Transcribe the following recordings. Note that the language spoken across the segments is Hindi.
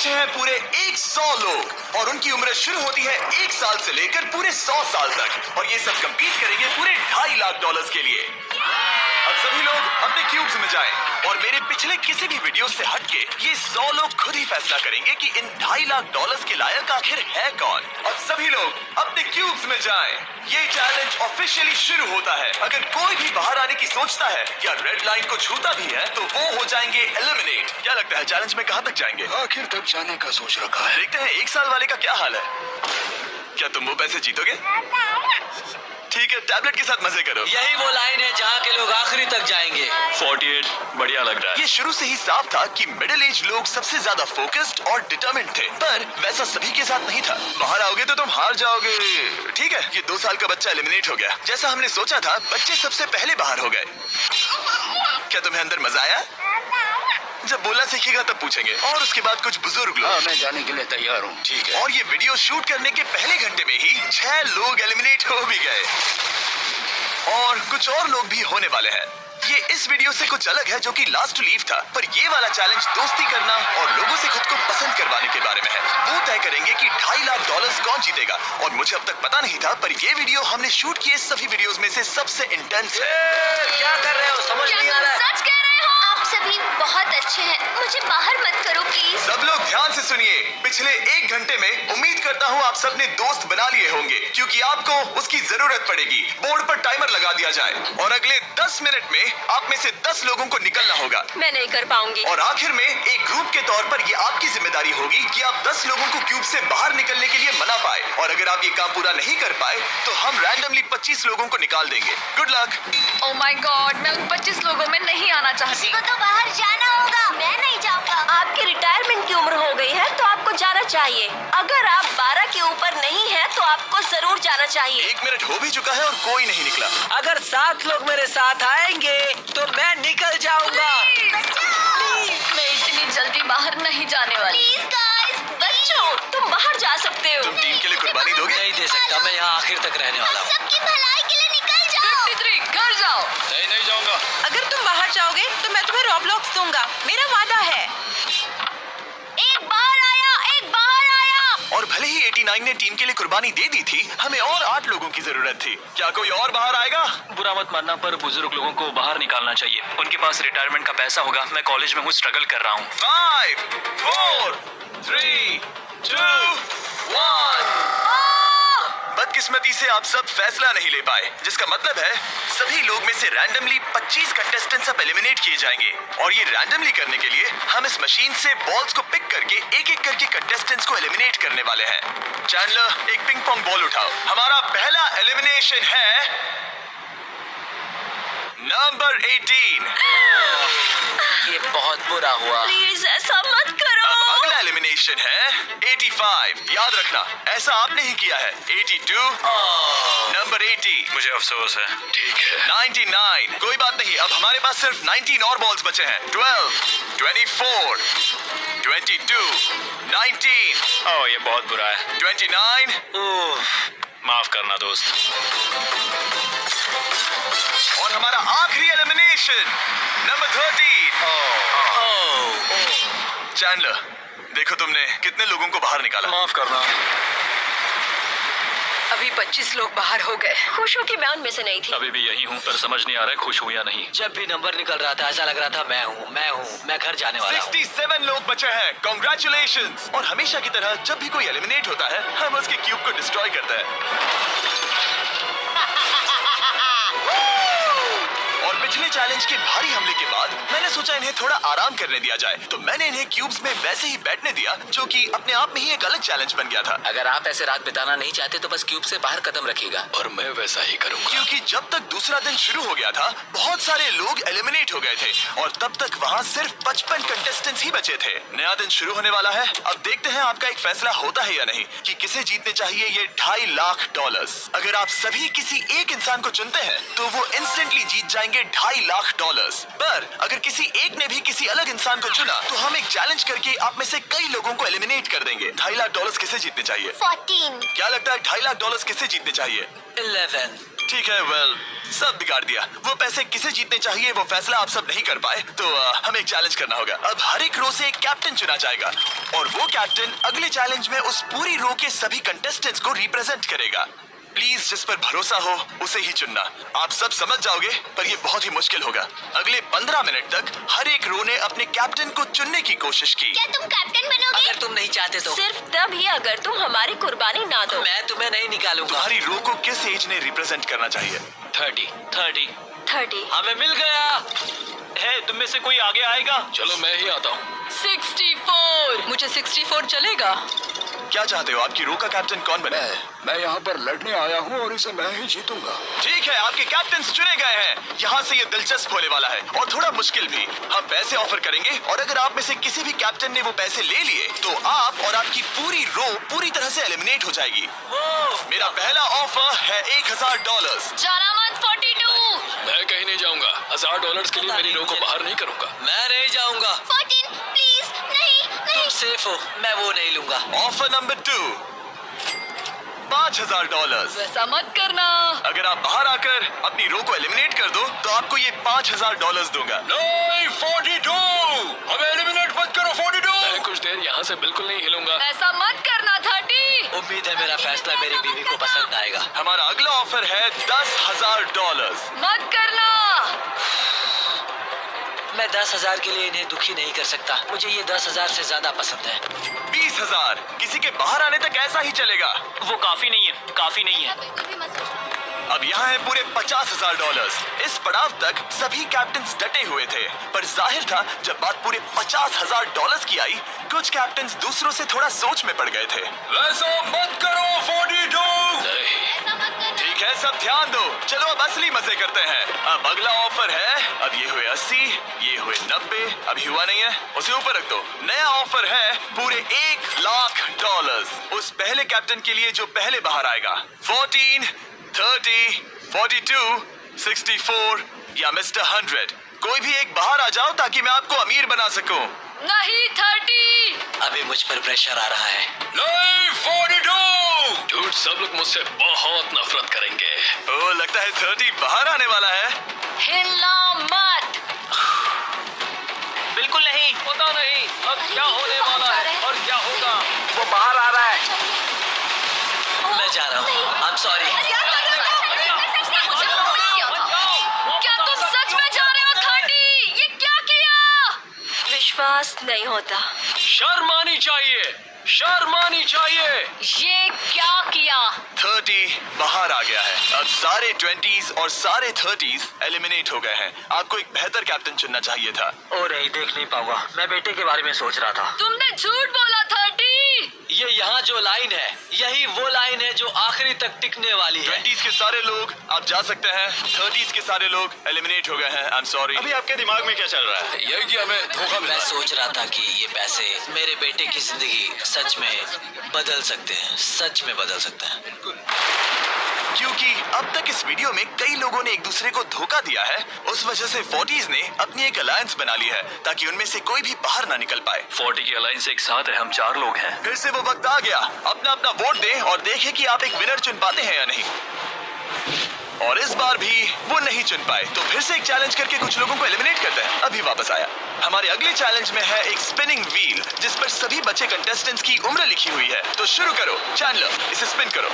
बचे हैं पूरे 100 लोग और उनकी उम्र शुरू होती है 1 साल से लेकर पूरे 100 साल तक और ये सब कंपीट करेंगे पूरे $2.5 लाख के लिए। अब सभी लोग अपने क्यूब्स में जाएं और मेरे पिछले किसी भी वीडियो से हटके ये 100 लोग खुद ही फैसला करेंगे कि इन $2.5 लाख के लायक आखिर है कौन। अब सभी लोग अपने क्यूब्स में जाएं। ये चैलेंज ऑफिशियली शुरू होता है। अगर कोई भी बाहर आने की सोचता है या रेड लाइन को छूता भी है तो वो हो जाएंगे एलिमिनेट। क्या लगता है चैलेंज में कहाँ तक जाएंगे? आखिर तक जाने का सोच रखा है। देखते हैं 1 साल वाले का क्या हाल है। क्या तुम वो पैसे जीतोगे? ठीक है, टैबलेट के साथ मजे करो। यही वो लाइन है जहाँ के लोग आखिरी तक जाएंगे। 48 बढ़िया लग रहा है। ये शुरू से ही साफ था कि मिडिल एज लोग सबसे ज्यादा फोकस्ड और डिटरमिन्ड थे, पर वैसा सभी के साथ नहीं था। बाहर आओगे तो तुम हार जाओगे। ठीक है, ये 2 साल का बच्चा एलिमिनेट हो गया। जैसा हमने सोचा था, बच्चे सबसे पहले बाहर हो गए। क्या तुम्हें अंदर मजा आया? जब बोलना सीखेगा तब पूछेंगे। और उसके बाद कुछ बुजुर्ग लोग। हाँ, मैं जाने के लिए तैयार हूँ। ठीक है। और ये वीडियो शूट करने के पहले घंटे में ही 6 लोग एलिमिनेट हो भी गए और कुछ और लोग भी होने वाले हैं। ये इस वीडियो से कुछ अलग है जो कि लास्ट टू लीव था, पर ये वाला चैलेंज दोस्ती करना और लोगों से खुद को पसंद करवाने के बारे में है। वो तय करेंगे कि $2.5 लाख कौन जीतेगा और मुझे अब तक पता नहीं था, पर ये वीडियो हमने शूट किए सभी वीडियोस में से सबसे इंटेंस है। क्या कर रहे हो? समझ नहीं आ रहा है। सच कह रहे हो? आप सभी बहुत अच्छे हैं, मुझे बाहर मत करो प्लीज। सब लोग ध्यान से सुनिए। पिछले 1 घंटे में उम्मीद करता हूँ आप सबने दोस्त बना लिए होंगे, क्योंकि आपको उसकी जरूरत पड़ेगी। बोर्ड पर टाइमर लगा दिया जाए और अगले 10 मिनट में आप में से 10 लोगों को निकलना होगा। मैं नहीं कर पाऊंगी। और आखिर में एक ग्रुप के तौर पर ये आपकी जिम्मेदारी होगी कि आप 10 लोगों को क्यूब से बाहर निकलने के लिए मना पाए। और अगर आप ये काम पूरा नहीं कर पाए तो हम रैंडमली 25 लोगों को निकाल देंगे। Good luck. Oh my God, मैं उन 25 लोगों में नहीं आना चाहती। किसी को तो बाहर जाना होगा। मैं नहीं जाऊंगा। आपकी रिटायरमेंट की उम्र हो गई है तो आपको जाना चाहिए। अगर आप 12 के ऊपर नहीं हैं तो आपको जरूर जाना चाहिए। 1 मिनट हो भी चुका है और कोई नहीं निकला। अगर 7 लोग मेरे साथ आएंगे तो मैं निकल जाऊंगा। मैं इतनी जल्दी बाहर नहीं जाने वाली। प्लीज गाइस, बच्चों, तुम बाहर जा सकते हो। तुम टीम के लिए कुर्बानी दोगे? नहीं दे सकता, मैं यहाँ आखिर तक रहने वाला हूँ। सबकी भलाई के लिए निकल जाओ। 53, घर जाओ। नहीं जाऊंगा। अगर तुम बाहर जाओगे तो मैं तुम्हें रॉबलॉक्स दूंगा, मेरा वादा है। एक बाहर आया। और भले ही 89 ने टीम के लिए कुर्बानी दे दी थी, हमें और 8 लोगों की जरूरत थी। क्या कोई और बाहर आएगा? बुरा मत मानना, पर बुजुर्ग लोगों को बाहर निकालना चाहिए। उनके पास रिटायरमेंट का पैसा होगा। मैं कॉलेज में हूँ, स्ट्रगल कर रहा हूँ। 5, 4, 3, 2, 1। बदकिस्मती से आप सब फैसला नहीं ले पाए, जिसका मतलब है सभी लोग में से रैंडमली 25 कंटेस्टेंट्स अब एलिमिनेट किए जाएंगे। और ये रैंडमली करने के लिए हम इस मशीन से बॉल्स को पिक करके एक-एक करके कंटेस्टेंट्स को एलिमिनेट करने वाले हैं। चैंडलर, एक पिंग पोंग बॉल उठाओ। हमारा पहला एलिमिनेशन है नंबर 18। ये बहुत बुरा हुआ। प्लीज ऐसा मत करो। अब अगला एलिमिनेशन है 85। याद रखना, ऐसा आपने ही किया है। 82, नंबर 80। मुझे अफसोस है। ठीक है। 99। कोई बात नहीं, अब हमारे पास सिर्फ 19 और बॉल्स बचे हैं। 12, 24, 22, 19, ओह, ये बहुत बुरा है। 29 माफ करना दोस्त। और हमारा आखिरी एलिमिनेशन नंबर 13। चैंडलर, देखो तुमने कितने लोगों को बाहर निकाला। माफ करना। अभी 25 लोग बाहर हो गए। खुश हो कि मैं उनमें से नहीं थी। अभी भी यही हूँ, पर समझ नहीं आ रहा है खुश हूँ या नहीं। जब भी नंबर निकल रहा था ऐसा लग रहा था मैं घर जाने वाला हूँ। 67 लोग बचे हैं। कॉन्ग्रेचुलेशंस। और हमेशा की तरह जब भी कोई एलिमिनेट होता है, हम उसके क्यूब को डिस्ट्रॉय करते हैं। और पिछले चैलेंज के भारी हमले के बाद मैंने सोचा इन्हें थोड़ा आराम करने दिया जाए, तो मैंने इन्हें क्यूब्स में वैसे ही बैठने दिया, जो कि अपने आप में ही एक अलग चैलेंज बन गया था। अगर आप ऐसे रात बिताना नहीं चाहते तो बस क्यूब से बाहर कदम रखिएगा। और मैं वैसा ही करूंगा। क्योंकि जब तक दूसरा दिन शुरू हो गया था, बहुत सारे लोग एलिमिनेट हो गए थे और तब तक वहाँ सिर्फ 55 कंटेस्टेंट्स ही बचे थे। नया दिन शुरू होने वाला है। अब देखते हैं आपका एक फैसला होता है या नहीं कि किसे जीतने चाहिए ये $2.5 लाख। अगर आप सभी किसी एक इंसान को चुनते हैं तो वो इंस्टेंटली जीत जाएंगे 2.5 लाख डॉलर्स। पर अगर किसी एक ने भी किसी अलग इंसान को चुना तो हम एक चैलेंज करके आप में से कई लोगों को एलिमिनेट कर देंगे। 2.5 लाख डॉलर्स किसे जीतने चाहिए? 14। क्या लगता है 2.5 लाख डॉलर्स किसे जीतने चाहिए? 11। ठीक है, वेल सब बिगाड़ दिया। वो पैसे किसे जीतने चाहिए वो फैसला आप सब नहीं कर पाए, तो हमें एक चैलेंज करना होगा। अब हर एक रो से एक कैप्टन चुना जाएगा और वो कैप्टन अगले चैलेंज में उस पूरी रो के सभी कंटेस्टेंट्स को रिप्रेजेंट करेगा। प्लीज जिस पर भरोसा हो उसे ही चुनना। आप सब समझ जाओगे, पर ये बहुत ही मुश्किल होगा। अगले 15 मिनट तक हर एक रो ने अपने कैप्टन को चुनने की कोशिश की। क्या तुम कैप्टन बनोगे? अगर तुम नहीं चाहते तो सिर्फ तभी अगर तुम हमारी कुर्बानी ना दो। मैं तुम्हें नहीं निकालूंगा। तुम्हारी रो को किस एज ने रिप्रेजेंट करना चाहिए? 30। हमें मिल गया है। तुम में से कोई आगे आएगा? चलो मैं ही आता हूँ। 64। मुझे 64 चलेगा। क्या चाहते हो, आपकी रो का कैप्टन कौन बने? मैं यहाँ पर लड़ने आया हूँ और इसे मैं ही जीतूंगा। ठीक है, आपके कैप्टन चुने गए हैं। यहाँ से ये दिलचस्प होने वाला है और थोड़ा मुश्किल भी। हम पैसे ऑफर करेंगे और अगर आप में से किसी भी कैप्टन ने वो पैसे ले लिए तो आप और आपकी पूरी रो पूरी तरह से एलिमिनेट हो जाएगी। मेरा पहला ऑफर है $1000। जाना मत 42। मैं कहीं नहीं जाऊंगा। $1000 के लिए मेरी रो को बाहर नहीं करूंगा। मैं नहीं जाऊंगा। 14 प्लीज। नहीं नहीं। सेफ हो, मैं वो नहीं लूंगा। Offer number 2, $5000। वैसा मत करना। अगर आप बाहर आकर अपनी रो को एलिमिनेट कर दो तो आपको ये $5000 दूंगा। नहीं, 42। हमें एलिमिनेट मत करो। 42। मैं कुछ देर यहाँ से बिल्कुल नहीं हिलूंगा। ऐसा मत करना 30। उम्मीद है मेरा फैसला मेरी बीवी को पसंद आएगा। हमारा अगला ऑफर है $10,000। मत करना। मैं 10,000 के लिए इन्हें दुखी नहीं कर सकता। मुझे ये 10,000 से ज्यादा पसंद है। 20,000। किसी के बाहर आने तक ऐसा ही चलेगा। वो काफी नहीं है, काफी नहीं है। बिल्कुल भी मत सोचना। अब यहाँ है पूरे $50,000। इस पड़ाव तक सभी कैप्टन्स डटे हुए थे, पर जाहिर था जब बात पूरे $50,000 की आई कुछ कैप्टन्स दूसरों से थोड़ा सोच में पड़ गए थे। वैसा मत करो। 42। नहीं। ऐसा मत करना। ठीक है, सब ध्यान दो। चलो अब असली मजे करते हैं। अब अगला ऑफर है, अब ये हुए 80, ये हुए 90, अभी हुआ नहीं है, उसे ऊपर रख दो। नया ऑफर है पूरे $1,00,000 उस पहले कैप्टन के लिए जो पहले बाहर आएगा। 14, 30, 42, 64 या मिस्टर 100। कोई भी एक बाहर आ जाओ ताकि मैं आपको अमीर बना सकूं। नहीं 30। अभी मुझ पर प्रेशर आ रहा है। नहीं, 42। डूड, सब लोग मुझसे बहुत नफरत करेंगे। ओ, लगता है 30 बाहर आने वाला है। हिलना मत। बिल्कुल नहीं। पता नहीं अब क्या होने वाला है और क्या होगा। वो बाहर आ रहा है। मैं जा रहा हूँ। I'm sorry। क्या तुम सच में जा रहे हो 30? ये क्या किया? विश्वास नहीं होता। शर्म आनी चाहिए, शर्म आनी चाहिए। ये क्या किया? 30 बाहर आ गया है। अब सारे 20s और सारे 30s एलिमिनेट हो गए हैं। आपको एक बेहतर कैप्टन चुनना चाहिए था। ओ नहीं, देख नहीं पाऊंगा। मैं बेटे के बारे में सोच रहा था। तुमने झूठ बोला 30। ये यहाँ जो लाइन है यही वो लाइन है जो आखिरी तक टिकने वाली है। 20s के सारे लोग आप जा सकते हैं, 30s के सारे लोग एलिमिनेट हो गए हैं। आई एम सॉरी। अभी आपके दिमाग में क्या चल रहा है? यही कि हमें धोखा मिला मैं है। सोच रहा था कि ये पैसे मेरे बेटे की जिंदगी सच में बदल सकते हैं, सच में बदल सकते हैं। क्योंकि अब तक इस वीडियो में कई लोगों ने एक दूसरे को धोखा दिया है, उस वजह से 40s ने अपनी एक अलायंस बना ली है ताकि उनमें से कोई भी बाहर ना निकल पाए। 40 की अलायंस एक साथ है, हम 4 लोग हैं। फिर से वो वक्त आ गया। अपना अपना वोट दें और देखें कि आप एक विनर चुन पाते हैं या नहीं। और इस बार भी वो नहीं चुन पाए, तो फिर से एक चैलेंज करके कुछ लोगों को एलिमिनेट करते हैं। अभी वापस आया। हमारे अगले चैलेंज में है एक स्पिनिंग व्हील जिस पर सभी बचे कंटेस्टेंट्स की उम्र लिखी हुई है। तो शुरू करो चैंडलर, इसे स्पिन करो।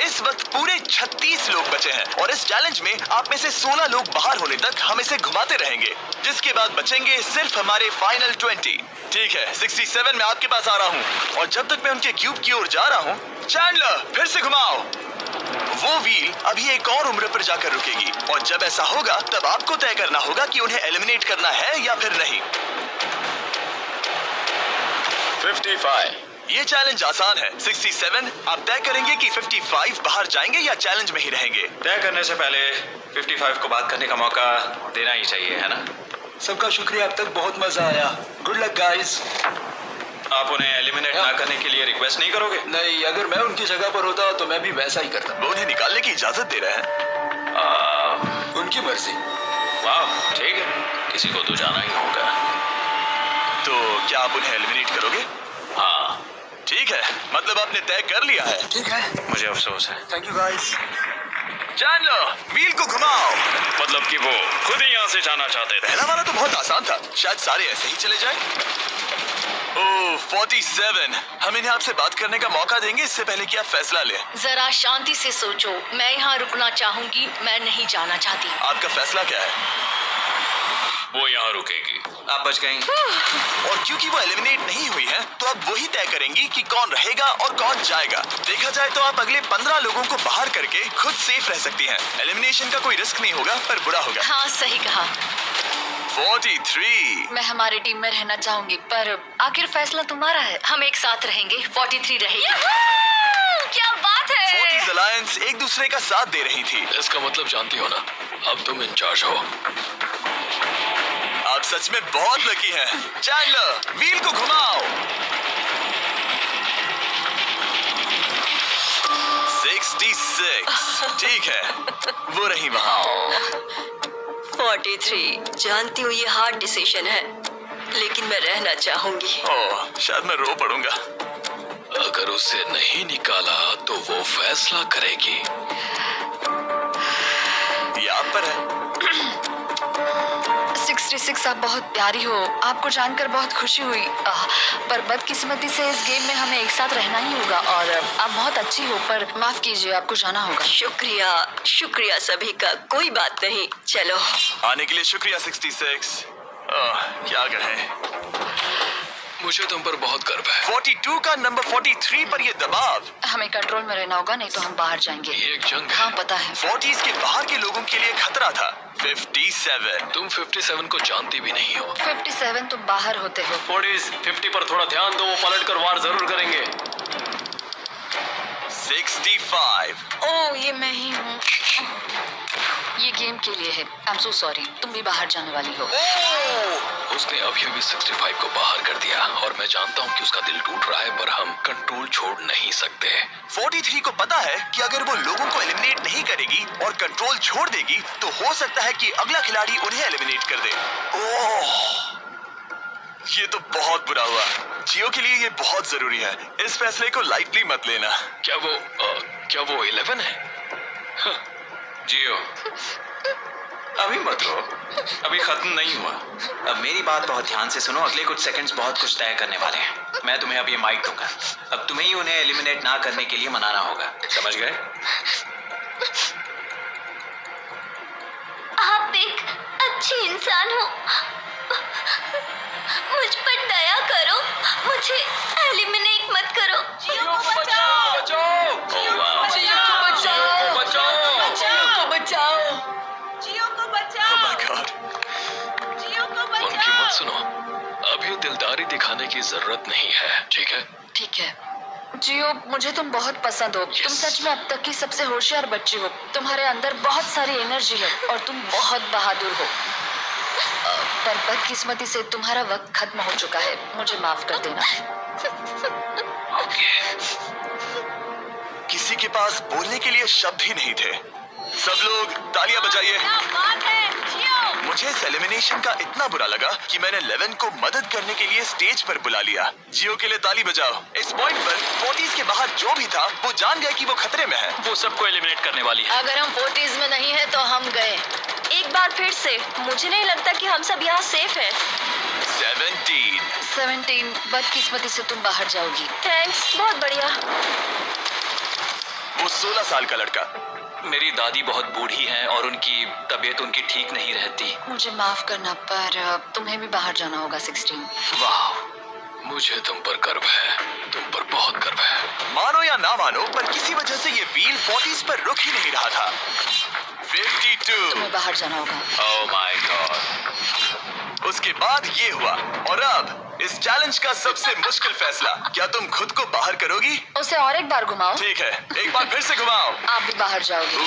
इस वक्त पूरे 36 लोग बचे हैं और इस चैलेंज में आप में से 16 लोग बाहर होने तक हम इसे घुमाते रहेंगे, जिसके बाद बचेंगे सिर्फ हमारे फाइनल 20। ठीक है, 67 में आपके पास आ रहा हूँ और जब तक मैं उनके क्यूब की ओर जा रहा हूँ, चैंडलर फिर से घुमाओ। वो व्हील अभी एक और उम्र पर जाकर रुकेगी और जब ऐसा होगा तब आपको तय करना होगा कि उन्हें एलिमिनेट करना है या फिर नहीं। 55। ये चैलेंज आसान है। 67 आप तय करेंगे कि 55 बाहर जाएंगे या चैलेंज में ही रहेंगे। तय करने से पहले 55 को बात करने का मौका देना ही चाहिए, है ना? सबका शुक्रिया, अब तक बहुत मजा आया। Good luck guys. आप उन्हें एलिमिनेट ना करने के लिए रिक्वेस्ट नहीं करोगे? नहीं, अगर मैं उनकी जगह पर होता तो मैं भी वैसा ही करता। वो उन्हें निकालने की इजाजत दे रहे हैं। उनकी उनकी मर्जी। वाह ठीक है, किसी को तो जाना ही होगा। तो क्या आप उन्हें एलिमिनेट करोगे? हाँ ठीक है, मतलब आपने तय कर लिया है। ठीक है, मुझे अफसोस है। Thank you guys. जान लो, व्हील को घुमाओ। मतलब कि वो खुद ही यहाँ से जाना चाहते थे। पहला वाला तो बहुत आसान था, शायद सारे ऐसे ही चले जाए। ओह 47, हम इन्हें आपसे बात करने का मौका देंगे इससे पहले कि आप फैसला लें। जरा शांति से सोचो, मैं यहाँ रुकना चाहूंगी, मैं नहीं जाना चाहती। आपका फैसला क्या है? वो यहाँ रुकेगी। आप बच गई। और क्योंकि वो एलिमिनेट नहीं हुई है, तो अब वही तय करेंगी कि कौन रहेगा और कौन जाएगा। देखा जाए तो आप अगले 15 लोगों को बाहर करके खुद सेफ रह सकती हैं। एलिमिनेशन का कोई रिस्क नहीं होगा, पर बुरा होगा। हाँ सही कहा। 43। मैं हमारी टीम में रहना चाहूंगी, पर आखिर फैसला तुम्हारा है। हम एक साथ रहेंगे। 43 रहेगी। क्या बात है। 40s अलायंस एक दूसरे का साथ दे रही थी। इसका मतलब जानती हो ना, अब तुम इंचार्ज हो। आप सच में बहुत लकी हैं। चैंडलर, व्हील को घुमाओ। 66, ठीक है, वो रही वहाँ। 43, जानती हूँ ये हार्ड डिसीजन है, लेकिन मैं रहना चाहूंगी। ओह, शायद मैं रो पड़ूंगा। अगर उसे नहीं निकाला तो वो फैसला करेगी। ये आप पर है। 66, आप बहुत प्यारी हो। आपको जानकर बहुत खुशी हुई, पर बदकिस्मती से इस गेम में हमें एक साथ रहना ही होगा। और आप बहुत अच्छी हो, पर माफ कीजिए, आपको जाना होगा। शुक्रिया, शुक्रिया सभी का, कोई बात नहीं। चलो। आने के लिए शुक्रिया 66। क्या कहें। मुझे तुम पर बहुत गर्व है। 42 का नंबर 43 पर ये दबाव। हमें कंट्रोल में रहना होगा, नहीं तो हम बाहर जाएंगे। ये एक जंग है। हाँ पता है। 40s के बाहर के लोगों के लिए खतरा था। 57। तुम 57 को जानती भी नहीं हो। 57 तुम बाहर होते हो। 40s 50 पर थोड़ा ध्यान दो, वो पलट कर वार जरूर करेंगे। 65। ओह ये मैं ही हूँ। ये गेम के लिए है। आई एम सो सॉरी, तुम भी बाहर जाने वाली हो। उसने अभी अभी 65 को बाहर कर दिया और मैं जानता हूँ कि उसका दिल टूट रहा है, पर हम कंट्रोल छोड़ नहीं सकते। 43 को पता है कि अगर वो लोगों को एलिमिनेट नहीं करेगी और कंट्रोल छोड़ देगी, तो हो सकता है कि अगला खिलाड़ी उन्हें एलिमिनेट कर दे। ओह, ये तो बहुत बुरा हुआ। जियो के लिए ये बहुत जरूरी है। इस फैसले को लाइटली मत लेना। क्या वो 11 है? जियो, अभी मत रो, अभी खत्म नहीं हुआ। अब मेरी बात बहुत ध्यान से सुनो। अगले कुछ सेकंड्स बहुत कुछ तय करने वाले हैं। मैं तुम्हें अब ये माइक दूंगा। अब तुम्हें ही उन्हें एलिमिनेट ना करने के लिए मनाना होगा, समझ गए? आप एक अच्छी इंसान हो, मुझ पर दया करो, मुझे एलिमिनेट मत करो। जियो को बचाओ, बचाओ! जियो को वाह! बचाओ, जियो को बचाओ! जियो को बचाओ, जियो को Oh बचाओ, my God. जियो को उनकी बचाओ। मत सुनो, अभी दिलदारी दिखाने की जरूरत नहीं है, ठीक है? ठीक है जियो, मुझे तुम बहुत पसंद हो। तुम सच में अब तक की सबसे होशियार बच्ची हो। तुम्हारे अंदर बहुत सारी एनर्जी है और तुम बहुत बहादुर हो। पर बदकिस्मती से तुम्हारा वक्त खत्म हो चुका है। मुझे माफ कर देना। किसी के पास बोलने के लिए शब्द ही नहीं थे। सब लोग तालियां बजाइए। क्या बात है, जियो। मुझे इस एलिमिनेशन का इतना बुरा लगा कि मैंने 11 को मदद करने के लिए स्टेज पर बुला लिया। जियो के लिए ताली बजाओ। इस पॉइंट पर 40s के बाहर जो भी था, वो जान गया कि वो खतरे में है। वो सबको एलिमिनेट करने वाली है। अगर हम 40s में नहीं है तो हम गए। एक बार फिर से, मुझे नहीं लगता कि हम सब यहाँ सेफ हैं। 17। बदकिस्मती से तुम बाहर जाओगी। थैंक्स, बहुत बढ़िया। वो 16 साल का लड़का। मेरी दादी बहुत बूढ़ी हैं और उनकी तबीयत उनकी ठीक नहीं रहती। मुझे माफ करना, पर तुम्हें भी बाहर जाना होगा। 16। वाह, मुझे तुम पर गर्व है, तुम पर बहुत गर्व है। मानो या ना मानो, पर किसी वजह से ये व्हील 40s पर रुक ही नहीं रहा था। 52। तुम्हें बाहर जाना होगा। ओह माय गॉड। उसके बाद ये हुआ, और अब इस चैलेंज का सबसे मुश्किल फैसला। क्या तुम खुद को बाहर करोगी? उसे और एक बार घुमाओ। ठीक है, एक बार फिर से घुमाओ। आप भी बाहर जाओगे।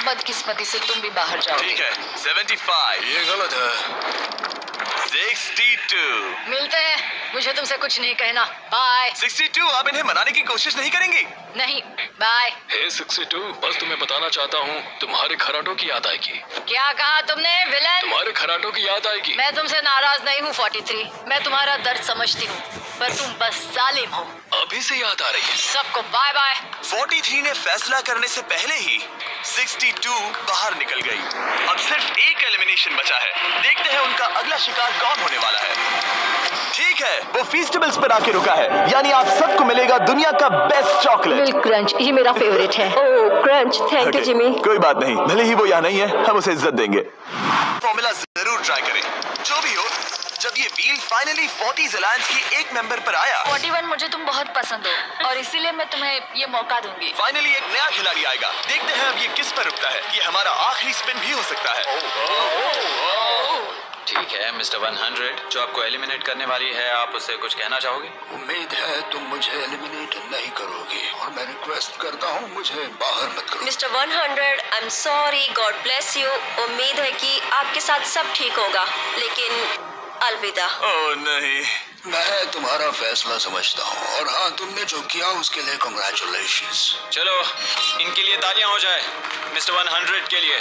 बदकिस्मती से तुम भी बाहर जाओगे। ठीक है। 75। ये गलत है। 62। मिलते हैं। मुझे तुमसे कुछ नहीं कहना। बाय। 62। आप इन्हें मनाने की कोशिश नहीं करेंगी? नहीं, बाय। हे 62, बस तुम्हें बताना चाहता हूँ तुम्हारे खराटों की याद आएगी। क्या कहा तुमने विलन? तुम्हारे खराटों की याद आएगी। मैं तुमसे नाराज नहीं हूँ 43, मैं तुम्हारा दर्द समझती हूँ, पर तुम बस जालिम हो। अभी से याद आ रही है। सबको बाय बाय। 43 ने फैसला करने से पहले ही 62 बाहर निकल गई। अब सिर्फ एक एलिमिनेशन बचा है। देखते हैं उनका अगला शिकार कौन होने वाला है। ठीक है, वो फीस्टेबल्स पर आके रुका है, यानी आप सबको मिलेगा दुनिया का बेस्ट चॉकलेट। मिल्क क्रंच, ये मेरा फेवरेट है। ओह क्रंच, थैंक यू जिमी। कोई बात नहीं, भले ही वो यहाँ नहीं है, हम उसे इज्जत देंगे। फॉर्मूला जरूर ट्राई करें। जो भी हो, जब ये व्हील फाइनली 40s अलायंस की एक मेंबर पर आया। 41, मुझे तुम बहुत पसंद हो और इसीलिए मैं तुम्हें ये मौका दूंगी। फाइनली एक नया खिलाड़ी आएगा। देखते हैं अब ये किस पर रुकता है। ये हमारा आखिरी स्पिन भी हो सकता है। ठीक है मिस्टर 100, जो आपको एलिमिनेट करने वाली है, आप उससे कुछ कहना चाहोगे? उम्मीद है तुम मुझे एलिमिनेट नहीं करोगे और मैं रिक्वेस्ट करता हूँ मुझे बाहर मत करो। Mister 100, I am sorry, God bless you. उम्मीद है कि आपके साथ सब ठीक होगा, लेकिन अलविदा। ओह नहीं। मैं तुम्हारा फैसला समझता हूँ और हाँ, तुमने जो किया उसके लिए कांग्रेचुलेशंस। चलो इनके लिए तालियां हो जाए, मिस्टर 100 के लिए।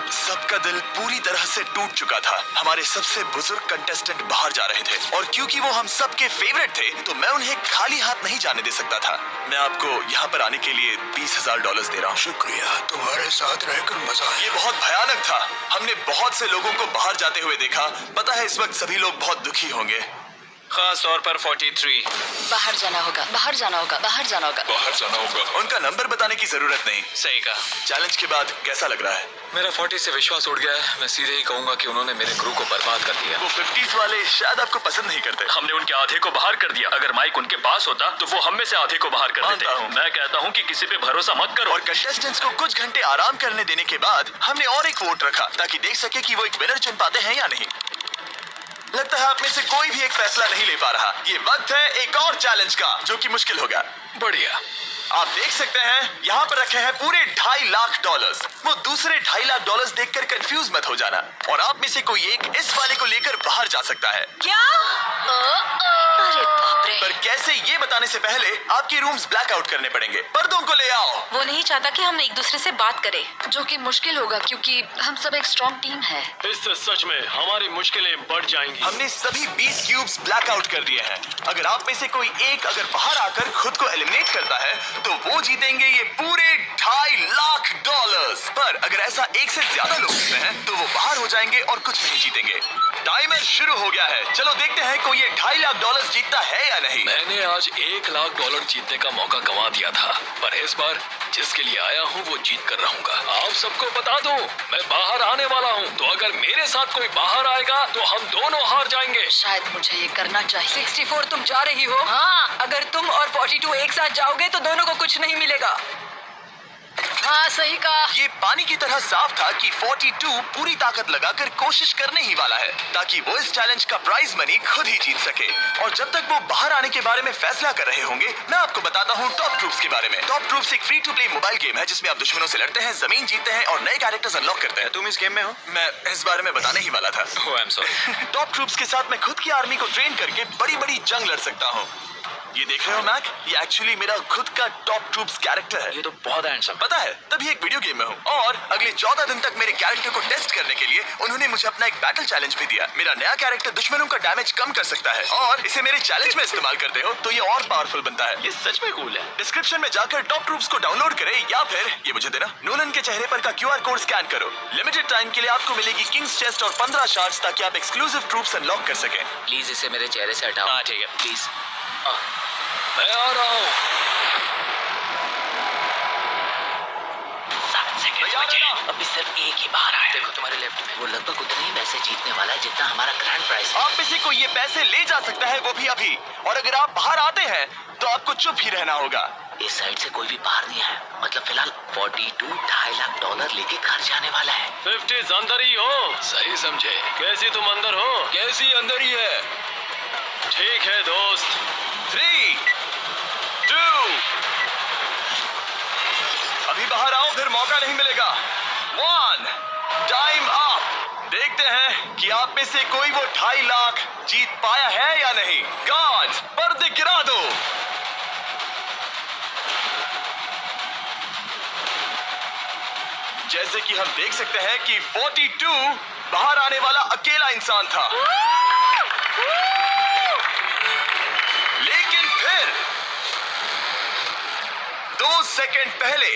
सबका दिल पूरी तरह से टूट चुका था। हमारे सबसे बुजुर्ग कंटेस्टेंट बाहर जा रहे थे और क्योंकि वो हम सबके फेवरेट थे तो मैं उन्हें खाली हाथ नहीं जाने दे सकता था। मैं आपको यहाँ पर आने के लिए $20,000 दे रहा हूँ। शुक्रिया, तुम्हारे साथ रहकर मजा आया। ये बहुत भयानक था। हमने बहुत से लोगों को बाहर जाते हुए देखा। पता है इस वक्त सभी लोग बहुत दुखी होंगे, खास तौर पर 43। बाहर जाना होगा, बाहर जाना होगा, बाहर जाना होगा। बाहर जाना होगा। उनका नंबर बताने की जरूरत नहीं। सही कहा। चैलेंज के बाद कैसा लग रहा है? मेरा 40 से विश्वास उड़ गया है। मैं सीधे ही कहूंगा कि उन्होंने मेरे क्रू को बर्बाद कर दिया। वो 50s वाले शायद आपको पसंद नहीं करते। हमने उनके आधे को बाहर कर दिया। अगर माइक उनके पास होता तो वो हम में से आधे को बाहर कर देते। मानता हूं। मैं कहता हूँ कि किसी पे भरोसा मत करो। और कंटेस्टेंट्स को कुछ घंटे आराम करने देने के बाद हमने और एक वोट रखा ताकि देख सके कि वो एक विनर चुन पाते हैं या नहीं। लगता है आप में से कोई भी एक फैसला नहीं ले पा रहा। ये वक्त है एक और चैलेंज का, जो कि मुश्किल होगा। बढ़िया। आप देख सकते हैं यहाँ पर रखे हैं पूरे $2.5 लाख। वो दूसरे $2.5 लाख देखकर कंफ्यूज मत हो जाना। और आप में से कोई एक इस वाले को लेकर बाहर जा सकता है। क्या? अरे बाप रे। पर कैसे, ये बताने से पहले आपके रूम्स ब्लैकआउट करने पड़ेंगे। पर्दों को ले आओ। वो नहीं चाहता कि हम एक दूसरे से बात करें, जो कि मुश्किल होगा क्योंकि हम सब एक स्ट्रॉन्ग टीम है। इससे सच में हमारी मुश्किलें बढ़ जाएंगी। हमने सभी 20 क्यूब्स ब्लैकआउट कर दिए हैं। अगर आप में से कोई एक अगर बाहर आकर खुद को एलिमिनेट करता है तो वो जीतेंगे ये पूरे $2.5 लाख। पर अगर ऐसा एक से ज्यादा लोग होते हैं तो वो बाहर हो जाएंगे और कुछ नहीं जीतेंगे। टाइमर शुरू हो गया है। चलो देखते हैं कोई ये $2.5 लाख जीतता है या नहीं। मैंने आज $1 लाख जीतने का मौका गंवा दिया था, पर इस बार जिसके लिए आया हूँ वो जीत कर रहूंगा। आप सबको बता दूं, मैं बाहर आने वाला हूँ, तो अगर मेरे साथ कोई बाहर आएगा तो हम दोनों हार जाएंगे। शायद मुझे ये करना चाहिए। 64, तुम जा रही हो? हाँ। अगर तुम और 42 एक साथ जाओगे तो दोनों को कुछ नहीं मिलेगा। हाँ, सही कहा। ये पानी की तरह साफ था कि 42 पूरी ताकत लगाकर कोशिश करने ही वाला है ताकि वो इस चैलेंज का प्राइज मनी खुद ही जीत सके। और जब तक वो बाहर आने के बारे में फैसला कर रहे होंगे, मैं आपको बताता हूँ टॉप ट्रूप्स के बारे में। टॉप ट्रूप्स एक free to play mobile game है जिसमें आप दुश्मनों से लड़ते हैं, जमीन जीतते हैं और नए कैरेक्टर्स अनलॉक करते हैं। तुम इस गेम में हो? मैं इस बारे में बताने ही वाला था। Oh, I am sorry. Top troops के साथ मैं खुद की आर्मी को ट्रेन करके बड़ी बड़ी जंग लड़ सकता हूँ। ये देख रहे हो मैक, ये एक्चुअली मेरा खुद का टॉप ट्रूप्स कैरेक्टर है। ये तो बहुत हैंडसम। पता है, तभी एक वीडियो गेम में हूँ। और अगले 14 दिन तक मेरे कैरेक्टर को टेस्ट करने के लिए उन्होंने मुझे अपना एक बैटल चैलेंज भी दिया। मेरा नया कैरेक्टर दुश्मनों का डैमेज कम कर सकता है और इसे मेरे चैलेंज में इस्तेमाल करते हो तो ये और पावरफुल बनता है। ये सच में कूल है। डिस्क्रिप्शन में जाकर टॉप ट्रूप्स को डाउनलोड करें या फिर ये मुझे देना, नोलन के चेहरे पर का QR कोड स्कैन करो। लिमिटेड टाइम के लिए आपको मिलेगी किंग्स चेस्ट और 15 शार्ट्स ताकि आप एक्सक्लूसिव ट्रूप्स अनलॉक कर सकें। प्लीज इसे मेरे चेहरे से हटाओ। हाँ ठीक है। प्लीज। मैं आ रहा हूँ। अभी सिर्फ एक ही बाहर आया। देखो तुम्हारे लेफ्ट में। वो लगभग उतने ही पैसे जीतने वाला है जितना हमारा ग्रैंड प्राइज है। आप में से कोई ये पैसे ले जा सकता है, वो भी अभी। और अगर आप बाहर आते हैं तो आपको चुप ही रहना होगा। इस साइड से कोई भी बाहर नहीं है। मतलब फिलहाल 42 $2.5 लाख लेके घर जाने वाला है। 50 अंदर ही हो। सही समझे। कैसी तुम अंदर हो? कैसी अंदर ही है। ठीक है दोस्त। 3, 2, अभी बाहर आओ, फिर मौका नहीं मिलेगा। 1, टाइम अप। देखते हैं कि आप में से कोई वो $2.5 लाख जीत पाया है या नहीं। गार्ड्स, पर्दे गिरा दो। जैसे कि हम देख सकते हैं कि 42 बाहर आने वाला अकेला इंसान था, लेकिन फिर 2 सेकंड पहले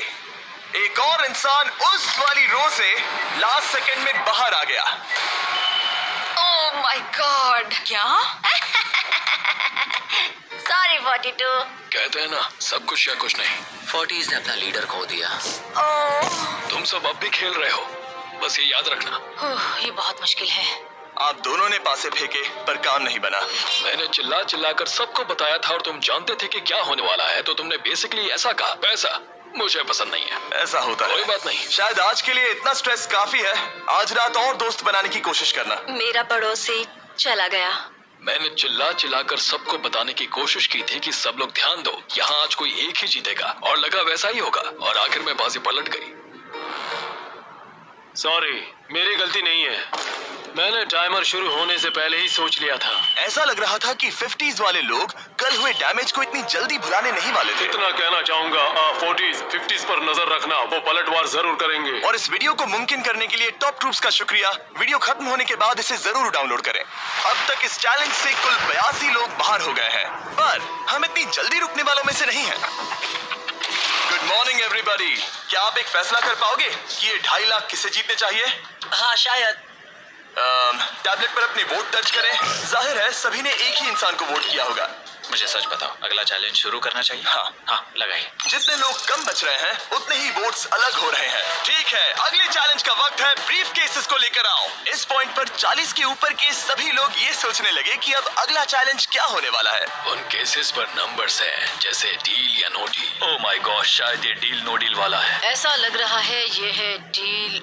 एक और इंसान उस वाली रो से लास्ट सेकंड में बाहर आ गया। ओह माय गॉड। क्या? सॉरी 42। कहते हैं ना, सब कुछ या कुछ नहीं। 40s ने अपना लीडर खो दिया। तुम सब अब भी खेल रहे हो, बस ये याद रखना। ये बहुत मुश्किल है। आप दोनों ने पासे फेंके पर काम नहीं बना। मैंने चिल्ला चिल्ला कर सबको बताया था और तुम जानते थे कि क्या होने वाला है, तो तुमने बेसिकली ऐसा कहा। पैसा मुझे पसंद नहीं है। ऐसा होता है। कोई बात नहीं। शायद आज के लिए इतना स्ट्रेस काफी है। आज रात और दोस्त बनाने की कोशिश करना। मेरा पड़ोसी चला गया। मैंने चिल्ला चिल्ला कर सबको बताने की कोशिश की थी कि सब लोग ध्यान दो, यहाँ आज कोई एक ही जीतेगा, और लगा वैसा ही होगा, और आखिर में बाजी पलट गई। सॉरी, मेरी गलती नहीं है। मैंने टाइमर शुरू होने से पहले ही सोच लिया था। ऐसा लग रहा था कि 50s वाले लोग कल हुए डैमेज को इतनी जल्दी भुलाने नहीं वाले थे। इतना कहना चाहूंगा, 40s 50s पर नजर रखना, वो पलटवार जरूर करेंगे। और इस वीडियो को मुमकिन करने के लिए टॉप ट्रूप्स का शुक्रिया। वीडियो खत्म होने के बाद इसे जरूर डाउनलोड करें। अब तक इस चैलेंज से कुल 82 लोग बाहर हो गए हैं, पर हम इतनी जल्दी रुकने वालों में से नहीं हैं। Good morning everybody. क्या आप एक फैसला कर पाओगे कि ये 2.5 लाख किसे जीतने चाहिए? हाँ शायद। टैबलेट पर अपनी वोट दर्ज करें। जाहिर है सभी ने एक ही इंसान को वोट किया होगा। मुझे सच बताओ, अगला चैलेंज शुरू करना चाहिए? हाँ लगाइए। जितने लोग कम बच रहे हैं उतने ही वोट्स अलग हो रहे हैं। ठीक है, अगले चैलेंज का वक्त है। ब्रीफ केसेस को लेकर आओ। इस पॉइंट पर 40 के ऊपर के सभी लोग ये सोचने लगे कि अब अगला चैलेंज क्या होने वाला है। उन केसेस पर नंबर्स हैं, जैसे डील या no deal. Oh my god, शायद ये डील नो डील वाला है। ऐसा लग रहा है ये है डील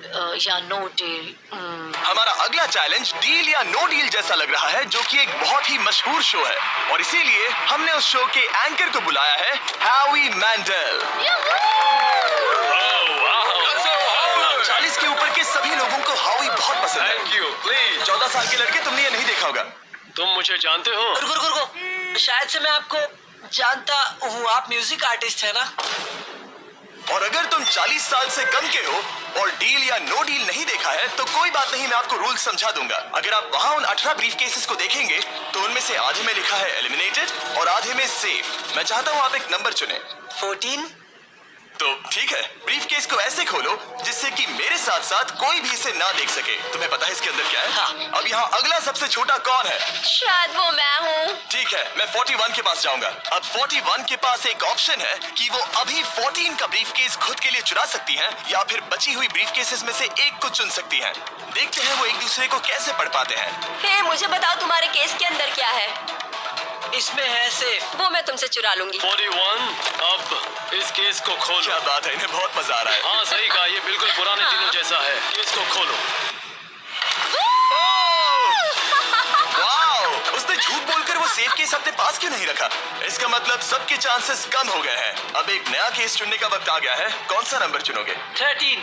या नो डील। हमारा अगला चैलेंज डील या नो डील जैसा लग रहा है, जो कि एक बहुत ही मशहूर शो है, और इसीलिए हमने उस शो के एंकर को बुलाया है, हावी मैंडल। 40 के ऊपर के सभी लोगों को हावी बहुत पसंद है। Thank you. प्लीज 14 साल के लड़के, तुमने ये नहीं देखा होगा। तुम मुझे जानते हो? रुको, शायद से मैं आपको जानता हूँ। आप म्यूजिक आर्टिस्ट है ना? और अगर तुम 40 साल से कम के हो और डील या नो डील नहीं देखा है तो कोई बात नहीं, मैं आपको रूल समझा दूंगा। अगर आप वहां उन 18 ब्रीफ केसेस को देखेंगे तो उनमें से आधे में लिखा है एलिमिनेटेड और आधे में सेफ। मैं चाहता हूं आप एक नंबर चुने। 14। तो ठीक है, ब्रीफ केस को ऐसे खोलो जिससे कि मेरे साथ साथ कोई भी इसे ना देख सके। तुम्हें पता है इसके अंदर क्या है? हाँ। अब यहाँ अगला सबसे छोटा कौन है? शायद वो मैं हूँ। ठीक है, मैं 41 के पास जाऊंगा। अब 41 के पास एक ऑप्शन है कि वो अभी 14 का ब्रीफ केस खुद के लिए चुरा सकती हैं या फिर बची हुई ब्रीफ केसेस में से एक को चुन सकती हैं। देखते हैं वो एक दूसरे को कैसे पढ़ पाते हैं। हे, मुझे बताओ तुम्हारे केस के अंदर क्या है? इसमें है सेफ। वो मैं तुमसे चुरा लूंगी। 41, अब इस केस को खोलो। क्या बात है, इन्हें बहुत मजा आ रहा है। हाँ सही कहा, ये बिल्कुल पुराने दिनों जैसा है। केस को खोलो। वाओ, उसने झूठ बोलकर वो सेफ केस अपने पास क्यों नहीं रखा? इसका मतलब सबके चांसेस कम हो गए हैं। अब एक नया केस चुनने का वक्त आ गया है। कौन सा नंबर चुनोगे? 13।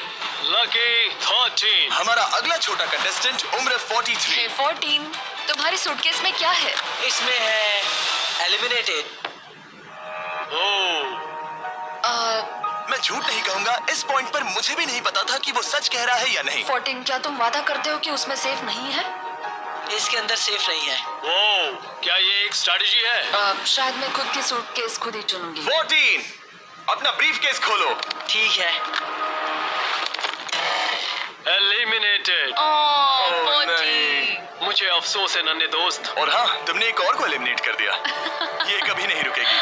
लकी 13। हमारा अगला छोटा कंटेस्टेंट उम्र 43। 14, तुम्हारी सूटकेस में क्या है? इसमें है एलिमिनेटेड। मैं झूठ नहीं कहूंगा, इस पॉइंट पर मुझे भी नहीं पता था कि वो सच कह रहा है या नहीं। 14, क्या तुम वादा करते हो कि उसमें सेफ नहीं है? इसके अंदर सेफ नहीं है। क्या ये एक स्ट्रैटेजी है? शायद मैं खुद की सूटकेस खुद ही चुनूंगी। 14, अपना ब्रीफ केस खोलो। ठीक है। एलिमिनेटेड। मुझे अफसोस है नन्हे दोस्त। और हाँ, तुमने एक और को एलिमिनेट कर दिया। ये कभी नहीं रुकेगी।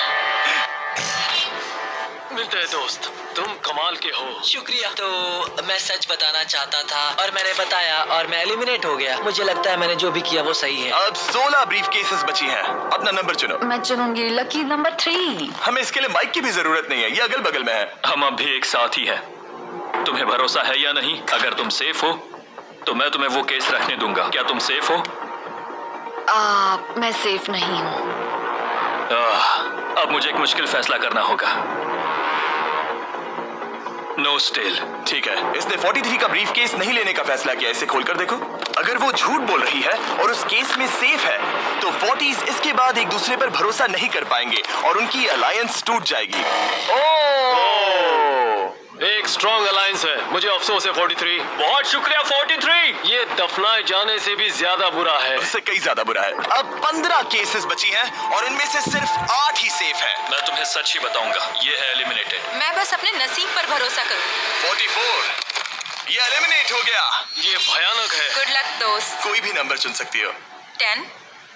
मिलते हैं दोस्त, तुम कमाल के हो। शुक्रिया। तो मैं सच बताना चाहता था और मैंने बताया और मैं एलिमिनेट हो गया। मुझे लगता है मैंने जो भी किया वो सही है। अब 16 ब्रीफ केसेस बची हैं। अपना नंबर चुनो। मैं चुनूंगी लकी नंबर 3। हमें इसके लिए माइक की भी जरूरत नहीं है, ये अगल बगल में है। हम अब भी एक साथ ही है। तुम्हें भरोसा है या नहीं? अगर तुम सेफ हो तो मैं तुम्हें वो केस रखने दूंगा। क्या तुम सेफ हो? मैं सेफ नहीं हूँ। अब मुझे एक मुश्किल फैसला करना होगा। Know still. ठीक है, इसने 43 का ब्रीफ केस नहीं लेने का फैसला किया। इसे खोलकर देखो। अगर वो झूठ बोल रही है और उस केस में सेफ है तो 40s इसके बाद एक दूसरे पर भरोसा नहीं कर पाएंगे और उनकी अलायंस टूट जाएगी। एक स्ट्रॉन्ग अलायंस है। मुझे अफसोस है 43। बहुत शुक्रिया 43। ये दफनाए जाने से भी ज्यादा बुरा है। उससे कई ज्यादा बुरा है। अब 15 केसेस बची हैं और इनमें से सिर्फ 8 ही सेफ है। मैं तुम्हें सच ही बताऊंगा, ये है एलिमिनेटेड। मैं बस अपने नसीब पर भरोसा करूँ। 44 ये एलिमिनेट हो गया। ये भयानक है। गुड लक दोस्त। कोई भी नंबर चुन सकती हो। 10।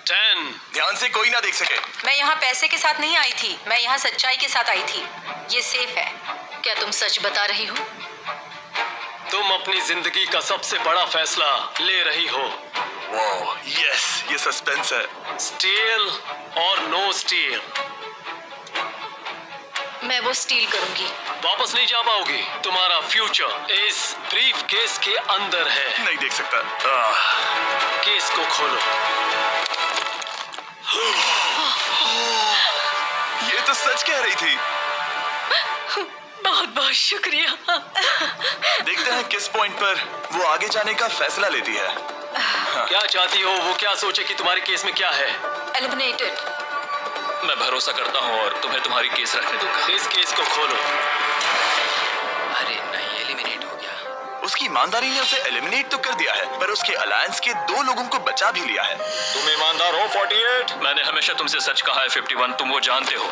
10। ध्यान से कोई ना देख सके। मैं यहाँ पैसे के साथ नहीं आई थी, मैं यहाँ सच्चाई के साथ आई थी। ये सेफ है। क्या तुम सच बता रही हो? तुम अपनी जिंदगी का सबसे बड़ा फैसला ले रही हो। वाओ, यस, ये सस्पेंस है। स्टील और नो स्टील। मैं वो स्टील करूंगी। वापस नहीं जा पाओगी। तुम्हारा फ्यूचर इस ब्रीफ केस के अंदर है। नहीं देख सकता। केस को खोलो। ये तो सच कह रही थी। बहुत बहुत शुक्रिया। देखते हैं किस पॉइंट पर वो आगे जाने का फैसला लेती है। क्या चाहती हो? वो क्या सोचे कि तुम्हारे केस में क्या है? एलिमिनेटेड। मैं भरोसा करता हूँ और तुम्हें तुम्हारी केस रखने दूंगा। इस केस को खोलो। अरे नहीं, एलिमिनेट हो गया। उसकी ईमानदारी ने उसे एलिमिनेट तो कर दिया है, पर उसके अलायंस के 2 लोगों को बचा भी लिया है। तुम ईमानदार हो 48। मैंने हमेशा तुमसे सच कहा है 51, तुम वो जानते हो।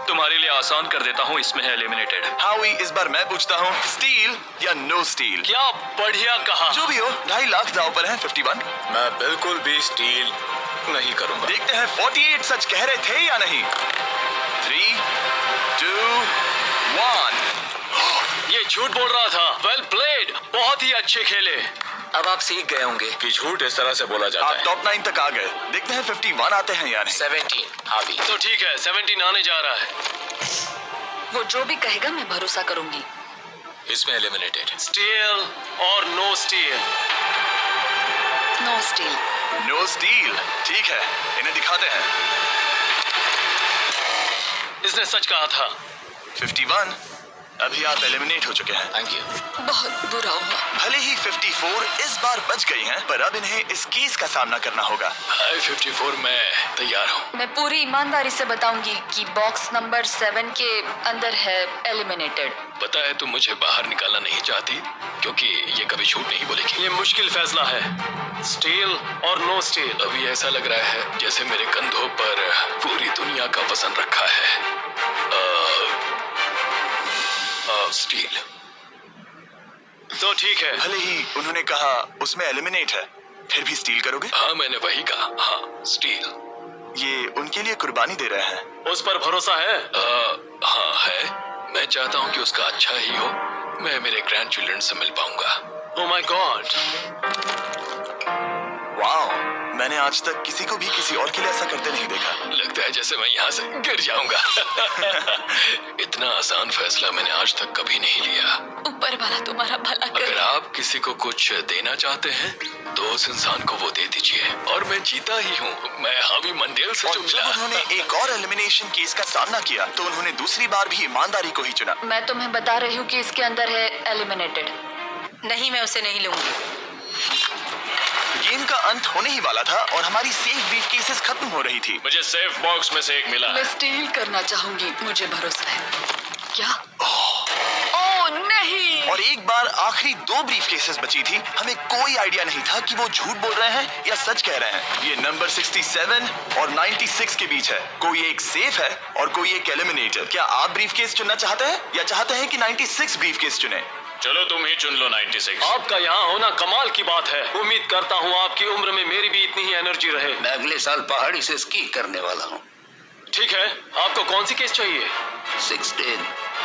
तुम्हारे लिए आसान कर देता हूँ, इसमें है एलिमिनेटेड। हावी, इस बार मैं पूछता हूँ, स्टील या नो स्टील? क्या बढ़िया कहा। जो भी हो, 2.5 लाख दांव पर है 51। मैं बिल्कुल भी स्टील नहीं करूंगा। देखते हैं 48 सच कह रहे थे या नहीं। 3, 2, 1। ये झूठ बोल रहा था। वेल प्लेड, बहुत ही अच्छे खेले। अब आप सीख गए होंगे कि झूठ इस तरह से बोला जाता आप है। टॉप 9 तक आ गए। देखते हैं 51 आते हैं या नहीं। 17 हावी। तो ठीक है, 17 आने जा रहा है। वो जो भी कहेगा मैं भरोसा करूंगी। इसमें एलिमिनेटेड। स्टील और no steal. No steal. No steal. ठीक है, इन्हें दिखाते हैं। इसने सच कहा था। 51, अभी आप एलिमिनेट हो चुके हैं। Thank you. बहुत बुरा हुआ। भले ही 54 इस बार बच गई हैं, पर अब इन्हें इस केस का सामना करना होगा। 54 मैं तैयार हूँ। मैं पूरी ईमानदारी से बताऊंगी कि बॉक्स नंबर 7 के अंदर है एलिमिनेटेड। पता है तुम मुझे बाहर निकालना नहीं चाहती, क्योंकि ये कभी झूठ नहीं बोलेगी। ये मुश्किल फैसला है, स्टील और नो स्टील। अभी ऐसा लग रहा है जैसे मेरे कंधों पर पूरी दुनिया का वजन रखा है। स्टील। तो ठीक है। भले ही उन्होंने कहा उसमें एलिमिनेट है, फिर भी स्टील करोगे? हाँ, मैंने वही कहा। हाँ, स्टील। ये उनके लिए कुर्बानी दे रहे हैं। उस पर भरोसा है? हाँ है। मैं चाहता हूँ कि उसका अच्छा ही हो। मैं मेरे ग्रैंड चिल्ड्रन से मिल पाऊंगा। ओह माय गॉड। वाओ, मैंने आज तक किसी को भी किसी और के लिए ऐसा करते नहीं देखा। लगता है जैसे मैं यहाँ से गिर जाऊंगा। इतना आसान फैसला मैंने आज तक कभी नहीं लिया। ऊपर वाला तुम्हारा भला करे। अगर आप किसी को कुछ देना चाहते हैं तो उस इंसान को वो दे दीजिए। और मैं जीता ही हूँ। मैं हावी मंडेल से जो और जब मिला। उन्होंने एक और एलिमिनेशन केस का सामना किया तो उन्होंने दूसरी बार भी ईमानदारी को ही चुना। मैं तुम्हें बता रही हूँ कि इसके अंदर है एलिमिनेटेड। नहीं, मैं उसे नहीं लूंगी। गेम का अंत होने ही वाला था और हमारी सेफ ब्रीफ केसेस खत्म हो रही थी। मुझे सेफ बॉक्स में से एक मिला मैं है। स्टील करना चाहूंगी, मुझे भरोसा है। क्या? ओह नहीं। और एक बार आखिरी 2 ब्रीफ केसेस बची थी। हमें कोई आइडिया नहीं था कि वो झूठ बोल रहे हैं या सच कह रहे हैं। ये नंबर 67 और 96 के बीच है। कोई एक सेफ है और कोई एक एलिमिनेटेड। क्या आप ब्रीफ केस चुनना चाहते हैं या चाहते हैं कि 96 ब्रीफ केस चुने? चलो तुम ही चुन लो 96। आपका यहाँ होना कमाल की बात है। उम्मीद करता हूँ आपकी उम्र में मेरी भी इतनी ही एनर्जी रहे। मैं अगले साल पहाड़ी से स्की करने वाला हूँ। ठीक है, आपको कौन सी केस चाहिए?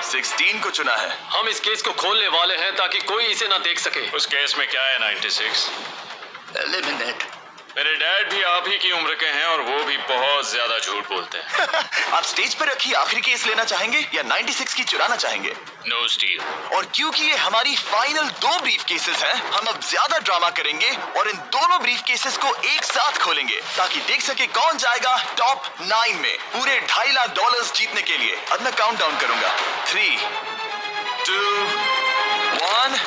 16 को चुना है। हम इस केस को खोलने वाले हैं ताकि कोई इसे ना देख सके। उस केस में क्या है 96? एलिमिनेट। मेरे डैड भी आप ही की उम्र के हैं और वो भी बहुत ज्यादा झूठ बोलते हैं। आप स्टेज पर रखी आखिरी केस लेना चाहेंगे या 96 की चुराना चाहेंगे? No steal. और क्योंकि ये हमारी फाइनल 2 ब्रीफ केसेस हैं, हम अब ज्यादा ड्रामा करेंगे और इन दोनों ब्रीफ केसेस को एक साथ खोलेंगे ताकि देख सके कौन जाएगा टॉप 9 में पूरे $2.5 लाख जीतने के लिए। अब मैं काउंट डाउन करूंगा। 3, 2, 1।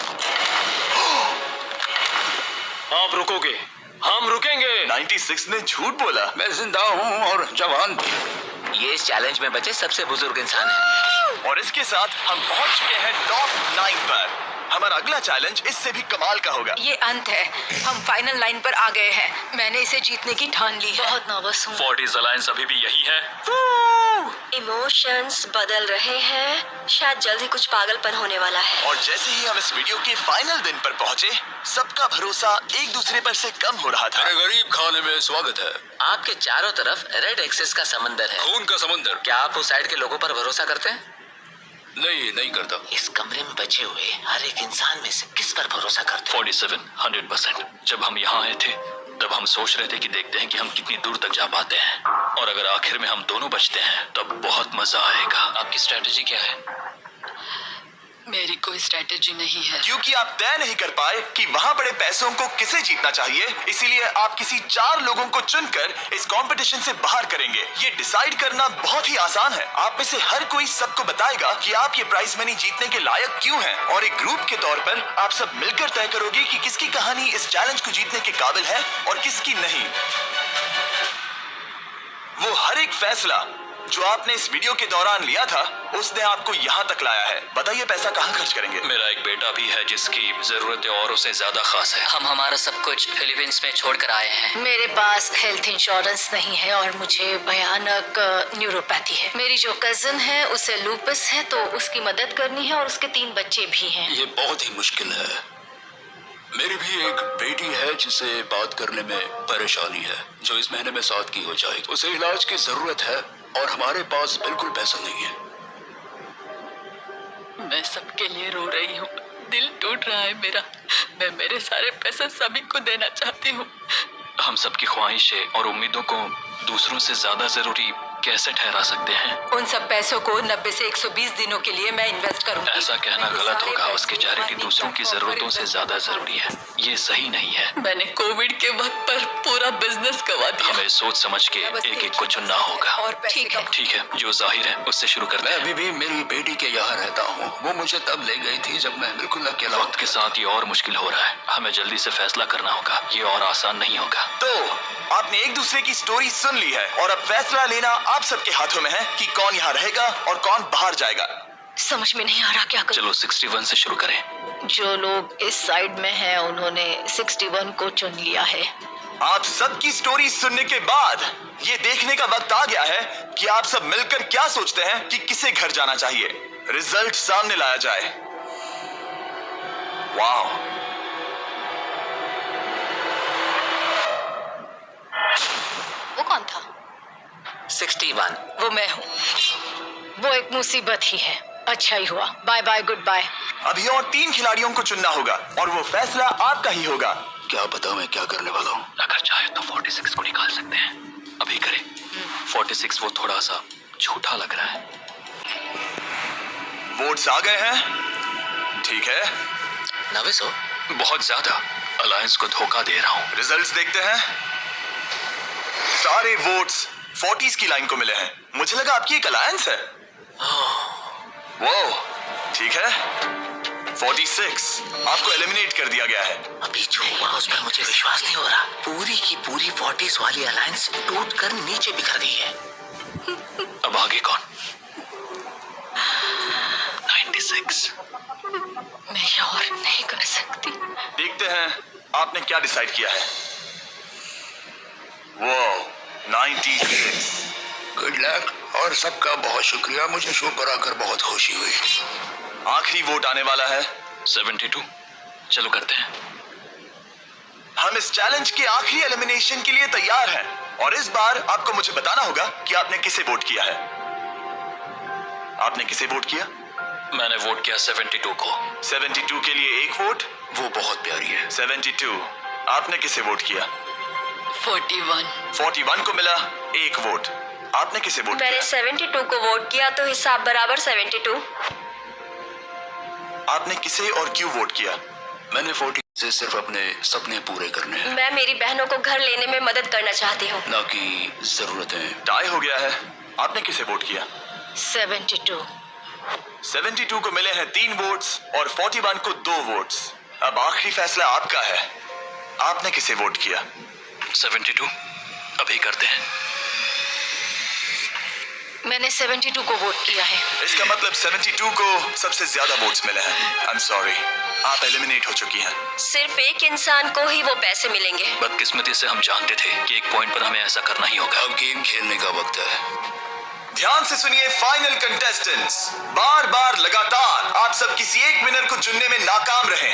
आप रुकोगे, हम रुकेंगे। 96 ने झूठ बोला। मैं जिंदा हूँ और जवान भी। ये इस चैलेंज में बचे सबसे बुजुर्ग इंसान है। और इसके साथ हम पहुंच चुके हैं टॉप 9 पर। हमारा अगला चैलेंज इससे भी कमाल का होगा। ये अंत है, हम फाइनल लाइन पर आ गए हैं। मैंने इसे जीतने की ठान ली है। बहुत नर्वस हूँ। 40s अलायंस अभी भी यही है। इमोशंस बदल रहे हैं, शायद जल्द ही कुछ पागलपन होने वाला है। और जैसे ही हम इस वीडियो के फाइनल दिन पर पहुंचे, सबका भरोसा एक दूसरे पर से कम हो रहा था। गरीब खाने में स्वागत है। आपके चारों तरफ रेड एक्सिस का समंदर है, खून का समंदर। क्या आप उस साइड के लोगों पर भरोसा करते हैं? नहीं करता। इस कमरे में बचे हुए हर एक इंसान में से किस पर भरोसा करते हैं? 47 100%। जब हम यहाँ आए थे तब हम सोच रहे थे कि देखते हैं कि हम कितनी दूर तक जा पाते हैं, और अगर आखिर में हम दोनों बचते हैं तब बहुत मजा आएगा। आपकी स्ट्रेटेजी क्या है? मेरी कोई स्ट्रेटेजी नहीं है। क्योंकि आप तय नहीं कर पाए कि वहां पड़े पैसों को किसे जीतना चाहिए, इसीलिए आप किसी 4 लोगों को चुनकर इस कंपटीशन से बाहर करेंगे। ये डिसाइड करना बहुत ही आसान है। आप में से हर कोई सबको बताएगा कि आप ये प्राइज मनी जीतने के लायक क्यों हैं, और एक ग्रुप के तौर पर आप सब मिलकर तय करोगे कि किसकी कहानी इस चैलेंज को जीतने के काबिल है और किसकी नहीं। वो हर एक फैसला जो आपने इस वीडियो के दौरान लिया था, उसने आपको यहाँ तक लाया है। बताइए पैसा कहाँ खर्च करेंगे? मेरा एक बेटा भी है जिसकी जरूरतें और उससे ज्यादा खास है। हम हमारा सब कुछ फिलीपींस में छोड़कर आए हैं। मेरे पास हेल्थ इंश्योरेंस नहीं है और मुझे भयानक न्यूरोपैथी है। मेरी जो कजिन है उसे लूपस है, तो उसकी मदद करनी है, और उसके 3 बच्चे भी हैं। ये बहुत ही मुश्किल है। मेरी भी एक बेटी है जिसे बात करने में परेशानी है, जो इस महीने में 7 की हो जाएगी। उसे इलाज की जरूरत है और हमारे पास बिल्कुल पैसा नहीं है। मैं सबके लिए रो रही हूँ, दिल टूट रहा है मेरा। मैं मेरे सारे पैसे सभी को देना चाहती हूँ। हम सबकी ख्वाहिशें और उम्मीदों को दूसरों से ज्यादा जरूरी कैसे ठहरा सकते हैं? उन सब पैसों को 90 से 120 दिनों के लिए मैं इन्वेस्ट करूंगी। ऐसा कहना गलत होगा। उसकी चैरिटी दूसरों की जरूरतों से ज्यादा जरूरी है। ये सही नहीं है। मैंने कोविड के वक्त पर पूरा बिजनेस गवा दिया। हमें सोच समझ के एक एक को चुनना होगा। ठीक है। ठीक है, जो जाहिर है उससे शुरू करते मैं हैं। अभी भी मेरी बेटी के यहाँ रहता हूँ। वो मुझे तब ले गई थी जब मैं बिल्कुल अकेला वक्त के साथ ये और मुश्किल हो रहा है। हमें जल्दी से फैसला करना होगा। ये और आसान नहीं होगा। तो आपने एक दूसरे की स्टोरी सुन ली है, और अब फैसला लेना आप सबके हाथों में है कि कौन यहाँ रहेगा और कौन बाहर जाएगा। समझ में नहीं आ रहा क्या करूं। चलो 61 से शुरू करें। जो लोग इस साइड में हैं, उन्होंने 61 को चुन लिया है। आप सबकी स्टोरी सुनने के बाद ये देखने का वक्त आ गया है कि आप सब मिलकर क्या सोचते हैं कि किसे घर जाना चाहिए। रिजल्ट सामने लाया जाए। वाह, वो कौन था? 61। वो मैं हूँ। वो एक मुसीबत ही है। अच्छा ही हुआ। Bye bye, goodbye. अभी और 3 खिलाड़ियों को चुनना होगा, और वो फैसला आपका ही होगा। क्या पता मैं क्या करने वाला हूँ। अगर चाहे तो 46 को निकाल सकते हैं। अभी करें। 46 वो थोड़ा सा झूठा लग रहा है। वोट्स आ गए हैं। ठीक है, नर्वस हो? बहुत ज्यादा। अलायंस को धोखा दे रहा हूँ। रिजल्ट्स देखते हैं। सारे वोट्स 40s की लाइन को मिले हैं। मुझे लगा आपकी एक अलायंस है। वो ठीक है। 46 आपको एलिमिनेट कर दिया गया है। अभी जो हुआ उस पर मुझे विश्वास नहीं हो रहा। पूरी की पूरी 40s वाली अलायंस टूट कर नीचे बिखर गई है। अब आगे कौन? 96। मैं ये और नहीं कर सकती। देखते हैं आपने क्या डिसाइड किया है। वो 96। गुड लक और सबका बहुत शुक्रिया। मुझे शो पर आकर बहुत खुशी हुई। आखिरी वोट आने वाला है। 72। चलो करते हैं। हम इस चैलेंज के आखिरी एलिमिनेशन के लिए तैयार हैं, और इस बार आपको मुझे बताना होगा कि आपने किसे वोट किया है। आपने किसे वोट किया? मैंने वोट किया 72 को। 72 के लिए 1 वोट। वो बहुत प्यारी है। 72 आपने किसे वोट किया? 41। 41 को मिला 1 वोट। आपने किसे वोट मैंने किया? 72 को वोट किया, तो हिसाब बराबर 72। आपने किसे और क्यों वोट किया? मैंने 40 से सिर्फ अपने सपने पूरे करने हैं, मैं मेरी बहनों को घर लेने में मदद करना चाहती हूँ। ना कि जरूरतें। टाई हो गया है। आपने किसे वोट किया? 72। 72 को मिले हैं 3 वोट्स और 41 को 2 वोट्स। अब आखिरी फैसला आपका है। आपने किसे वोट किया? 72। अभी करते हैं। मैंने 72 को वोट किया है। इसका मतलब 72 को सबसे ज्यादा वोट्स मिले हैं। आई एम सॉरी, आप एलिमिनेट हो चुकी हैं। सिर्फ एक इंसान को ही वो पैसे मिलेंगे। बदकिस्मती से हम जानते थे कि एक पॉइंट पर हमें ऐसा करना ही होगा। अब गेम खेलने का वक्त है। ध्यान से सुनिए फाइनल कंटेस्टेंट्स। बार बार लगातार आप सब किसी एक विनर को चुनने में नाकाम रहे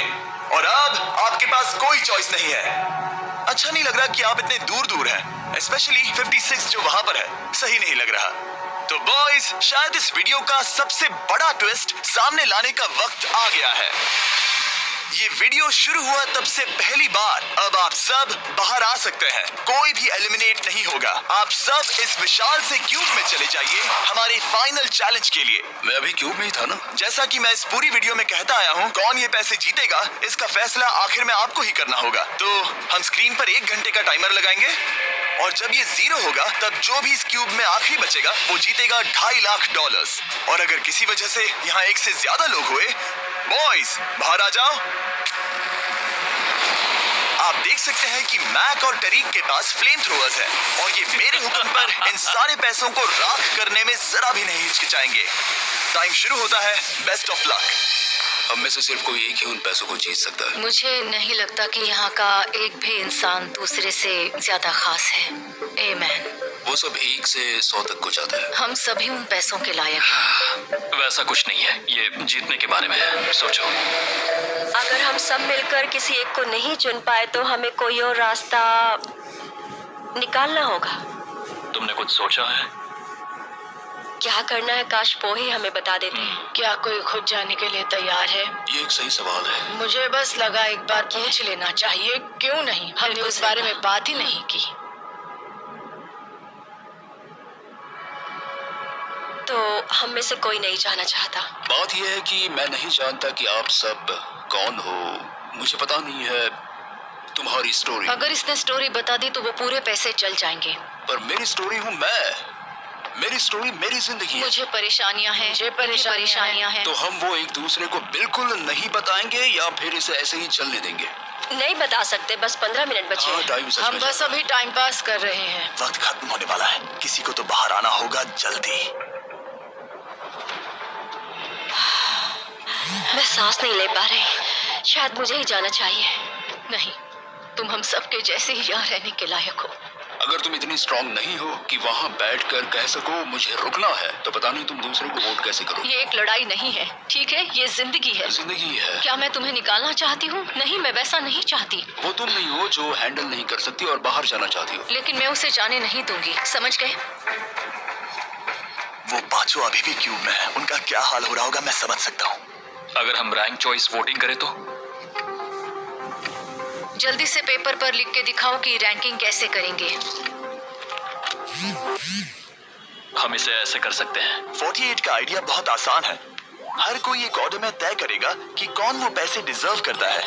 और अब आपके पास कोई चॉइस नहीं है। अच्छा नहीं लग रहा कि आप इतने दूर दूर हैं, स्पेशली 56 जो वहां पर है। सही नहीं लग रहा। तो बॉयज, शायद इस वीडियो का सबसे बड़ा ट्विस्ट सामने लाने का वक्त आ गया है। ये वीडियो शुरू हुआ तब से पहली बार अब आप सब बाहर आ सकते हैं। कोई भी एलिमिनेट नहीं होगा। आप सब इस विशाल से क्यूब में चले जाइए हमारे फाइनल चैलेंज के लिए। मैं अभी क्यूब में ही था ना। जैसा कि मैं इस पूरी वीडियो में कहता आया हूँ, कौन ये पैसे जीतेगा इसका फैसला आखिर में आपको ही करना होगा। तो हम स्क्रीन पर 1 घंटे का टाइमर लगाएंगे और जब ये 0 होगा तब जो भी इस क्यूब में आखिरी बचेगा वो जीतेगा $2.5 लाख। और अगर किसी वजह से यहाँ 1 से ज्यादा लोग हुए, बॉयज बाहर आ जाओ। आप देख सकते हैं कि मैक और टरीक के पास फ्लेम थ्रोअर्स है और ये मेरे हुक्म पर इन सारे पैसों को राख करने में जरा भी नहीं हिचकिचाएंगे। टाइम शुरू होता है। Best of luck. अब में से सिर्फ कोई एक ही उन पैसों को जीत सकता है। मुझे नहीं लगता कि यहाँ का एक भी इंसान दूसरे से ज्यादा खास है। आमीन। वो सब 1 से 100 तक को जाता है। हम सभी उन पैसों के लायक हैं। वैसा कुछ नहीं है, ये जीतने के बारे में है। सोचो, अगर हम सब मिलकर किसी एक को नहीं चुन पाए तो हमें कोई और रास्ता निकालना होगा। तुमने कुछ सोचा है? क्या करना है, काश वो ही हमें बता देते। क्या कोई खुद जाने के लिए तैयार है? ये एक सही सवाल है। मुझे बस लगा एक बार पूछ लेना चाहिए। क्यों नहीं? हमने उस बारे में बात ही नहीं की। तो हम में से कोई नहीं जाना चाहता। बात यह है कि मैं नहीं जानता कि आप सब कौन हो। मुझे पता नहीं है तुम्हारी स्टोरी। अगर इसने स्टोरी बता दी तो वो पूरे पैसे चल जाएंगे। पर मेरी स्टोरी हूँ मैं। मेरी स्टोरी मेरी जिंदगी है। मुझे परेशानियाँ हैं। परेशानियाँ हैं। तो हम वो एक दूसरे को बिल्कुल नहीं बताएंगे या फिर इसे ऐसे ही चलने देंगे? नहीं बता सकते, बस 15 मिनट बचे। हाँ, टाइम सच हम में बस अभी टाइम पास कर रहे हैं। वक्त खत्म होने वाला है। किसी को तो बाहर आना होगा जल्दी। मैं सांस नहीं ले पा रही। शायद मुझे ही जाना चाहिए। नहीं, तुम हम सबके जैसे ही यहाँ रहने के लायक हो। अगर तुम इतनी स्ट्रांग नहीं हो कि वहाँ बैठकर कह सको मुझे रुकना है, तो पता नहीं तुम दूसरे को वोट कैसे करोगे। ये एक लड़ाई नहीं है, ठीक है? ये जिंदगी है। जिंदगी है। क्या मैं तुम्हें निकालना चाहती हूँ? नहीं, मैं वैसा नहीं चाहती। वो तुम नहीं हो जो हैंडल नहीं कर सकती और बाहर जाना चाहती हो। लेकिन मैं उसे जाने नहीं दूंगी, समझ गए? वो पांचों अभी भी क्यूब में है। उनका क्या हाल हो रहा होगा मैं समझ सकता हूँ। अगर हम रैंक चॉइस वोटिंग करें तो? जल्दी से पेपर पर लिख के दिखाओ कि रैंकिंग कैसे करेंगे। हम इसे ऐसे कर सकते हैं। 48 का आइडिया बहुत आसान है। हर कोई एक ऑर्डर में तय करेगा कि कौन वो पैसे डिजर्व करता है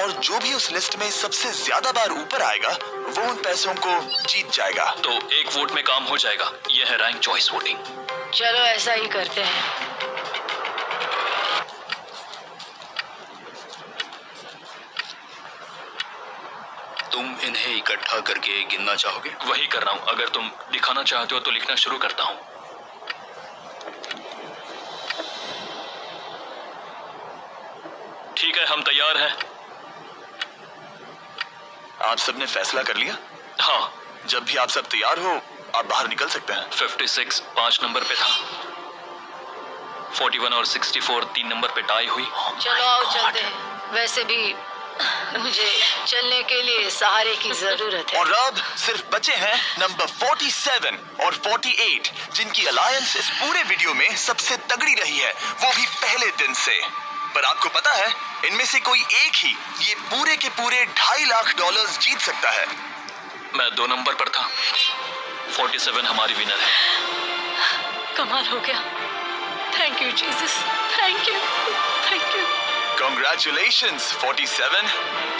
और जो भी उस लिस्ट में सबसे ज्यादा बार ऊपर आएगा वो उन पैसों को जीत जाएगा। तो एक वोट में काम हो जाएगा। यह है रैंक चॉइस वोटिंग। चलो ऐसा ही करते हैं। तुम इन्हें इकट्ठा करके गिनना चाहोगे? वही कर रहा हूँ। अगर तुम दिखाना चाहते हो तो लिखना शुरू करता हूँ। ठीक है, हम तैयार हैं। आप सबने फैसला कर लिया? हाँ। जब भी आप सब तैयार हो आप बाहर निकल सकते हैं। 56 5 नंबर पे था। 41 और 64 3 नंबर पे टाई हुई। चलो आओ चलते हैं। वैसे भी मुझे चलने के लिए सहारे की जरूरत है। और अब सिर्फ बचे हैं नंबर 47 और 48 जिनकी अलायंस इस पूरे वीडियो में सबसे तगड़ी रही है, वो भी पहले दिन से। पर आपको पता है इनमें से कोई एक ही ये पूरे के पूरे $2.5 लाख जीत सकता है। मैं 2 नंबर पर था। 47 हमारी विनर है। कमाल हो गया। Thank you Jesus, thank you, thank you. Congratulations 47।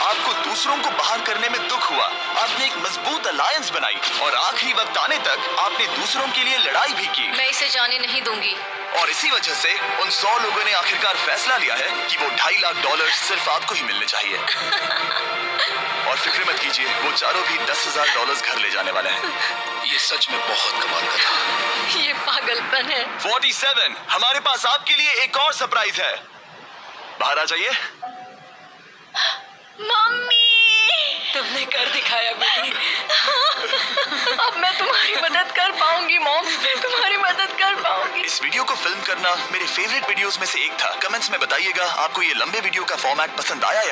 आपको दूसरों को बाहर करने में दुख हुआ, आपने एक मजबूत अलायंस बनाई और आखिरी वक्त आने तक आपने दूसरों के लिए लड़ाई भी की। मैं इसे जाने नहीं दूंगी। और इसी वजह से उन 100 लोगों ने आखिरकार फैसला लिया है कि वो $2.5 लाख सिर्फ आपको ही मिलने चाहिए। और फिक्र मत कीजिए, वो चारों भी $10,000 घर ले जाने वाले हैं। ये सच में बहुत कमाल का था। ये पागलपन है। 47, हमारे पास आपके लिए एक और सरप्राइज है। बाहर आ जाइए। मम्मी, तुमने कर दिखाया बेटी। अब मैं तुम्हारी मदद कर पाऊंगी मॉम, तुम्हारी मदद कर पाऊंगी। इस वीडियो को फिल्म करना मेरे फेवरेट वीडियोस में से एक था। कमेंट्स में बताइएगा आपको ये लंबे वीडियो का फॉर्मेट पसंद आया है?